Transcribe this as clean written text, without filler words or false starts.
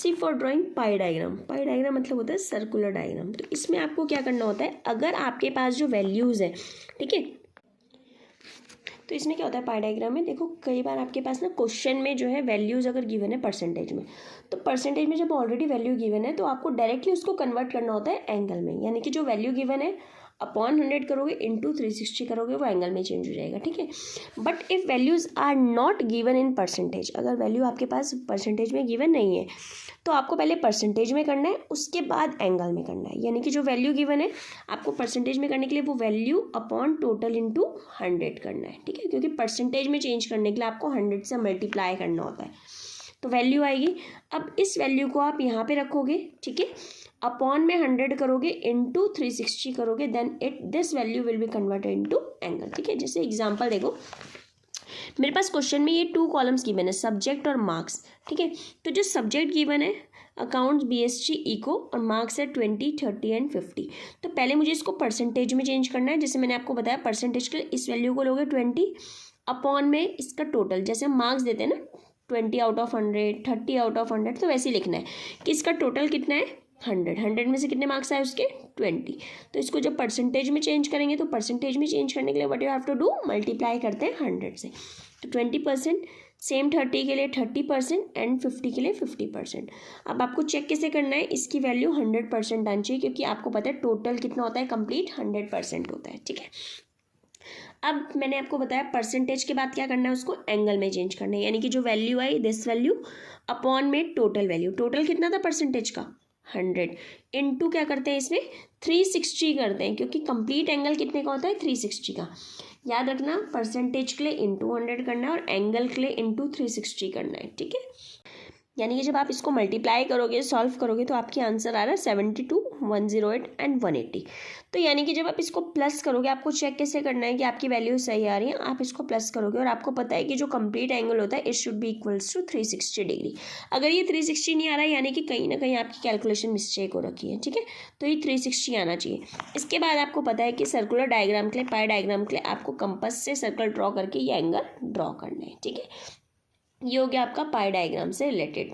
C for drawing pie diagram. Pie diagram मतलब होता है सर्कुलर डायग्राम। तो इसमें आपको क्या करना होता है, अगर आपके पास जो वैल्यूज़ है, ठीक है, तो इसमें क्या होता है पाई डायग्राम में, देखो कई बार आपके पास ना क्वेश्चन में जो है वैल्यूज़ अगर गिवन है परसेंटेज में, तो परसेंटेज में जब ऑलरेडी वैल्यू गिवन है तो आपको डायरेक्टली उसको कन्वर्ट करना होता है एंगल में, यानी कि जो वैल्यू गिवन है अपॉन 100 करोगे इंटू 360 करोगे, वो एंगल में चेंज हो जाएगा, ठीक है। But if values are not given in percentage, अगर वैल्यू आपके पास परसेंटेज में गिवन नहीं है तो आपको पहले परसेंटेज में करना है, उसके बाद एंगल में करना है। यानी कि जो वैल्यू गिवन है आपको परसेंटेज में करने के लिए वो वैल्यू अपॉन टोटल इंटू 100 करना है, ठीक है, क्योंकि परसेंटेज में चेंज करने के लिए आपको 100 से मल्टीप्लाई करना होता है, तो वैल्यू आएगी। अब इस वैल्यू को आप यहाँ पे रखोगे, ठीक है, अपॉन में 100 करोगे इंटू 360 करोगे, then this value will be converted into angle, ठीक है। जैसे एग्जांपल देखो, मेरे पास क्वेश्चन में ये 2 कॉलम्स गिवन है, सब्जेक्ट और मार्क्स, ठीक है। तो जो सब्जेक्ट गिवन है अकाउंट्स, BSc, इको, और मार्क्स है 20, 30 एंड 50। तो पहले मुझे इसको परसेंटेज में चेंज करना है। जैसे मैंने आपको बताया परसेंटेज के लिए इस वैल्यू को लोगे 20 अपॉन में इसका टोटल, जैसे हम मार्क्स देते हैं ना 20 आउट ऑफ 100, 30 आउट ऑफ 100, तो वैसे ही लिखना है कि इसका टोटल कितना है 100 में से कितने मार्क्स आए उसके 20। तो इसको जब परसेंटेज में चेंज करेंगे तो परसेंटेज में चेंज करने के लिए what you have to do, multiply करते हैं 100 से। तो 20%, सेम 30 के लिए 30% एंड 50 के लिए 50%। अब आपको चेक कैसे करना है, इसकी वैल्यू 100% आनी चाहिए, क्योंकि आपको पता है टोटल कितना होता है, कंप्लीट 100% होता है, ठीक है। अब मैंने आपको बताया परसेंटेज के बाद क्या करना है, उसको एंगल में चेंज करना है, यानी कि जो value I this value upon में टोटल वैल्यू, टोटल कितना था परसेंटेज का 100, इनटू क्या करते हैं इसमें 360 करते हैं, क्योंकि कंप्लीट एंगल कितने का होता है 360 का। याद रखना परसेंटेज के लिए इंटू 100 करना है और एंगल के लिए इंटू 360 करना है, ठीक है। यानी कि जब आप इसको मल्टीप्लाई करोगे, सॉल्व करोगे, तो आपके आंसर आ रहा है 72, 108 एंड 180। तो यानी कि जब आप इसको प्लस करोगे, आपको चेक कैसे करना है कि आपकी वैल्यू सही आ रही है, आप इसको प्लस करोगे और आपको पता है कि जो कंप्लीट एंगल होता है it should be equals to 360 degree. अगर ये 360 नहीं आ रहा है यानी कि कहीं ना कहीं आपकी कैलकुलेशन मिस्टेक हो रखी है, ठीक है। तो ये 360 आना चाहिए। इसके बाद आपको पता है कि सर्कुलर डायग्राम के लिए, पाई डायग्राम के लिए आपको कंपास से सर्कल ड्रॉ करके ये एंगल ड्रॉ करना है, ठीक है। ये हो गया आपका पाई डायग्राम से रिलेटेड।